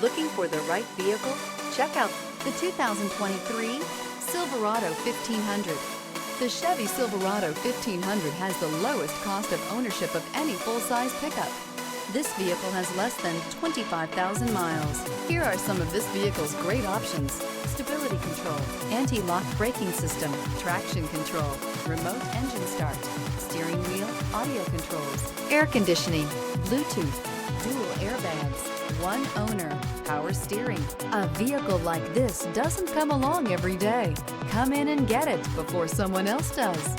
Looking for the right vehicle? Check out the 2023 Silverado 1500. The Chevy Silverado 1500 has the lowest cost of ownership of any full-size pickup. This vehicle has less than 25,000 miles. Here are some of this vehicle's great options: stability control, anti-lock braking system, traction control, remote engine start, steering wheel audio controls, air conditioning, Bluetooth, dual airbags, one owner, power steering. A vehicle like this doesn't come along every day. Come in and get it before someone else does.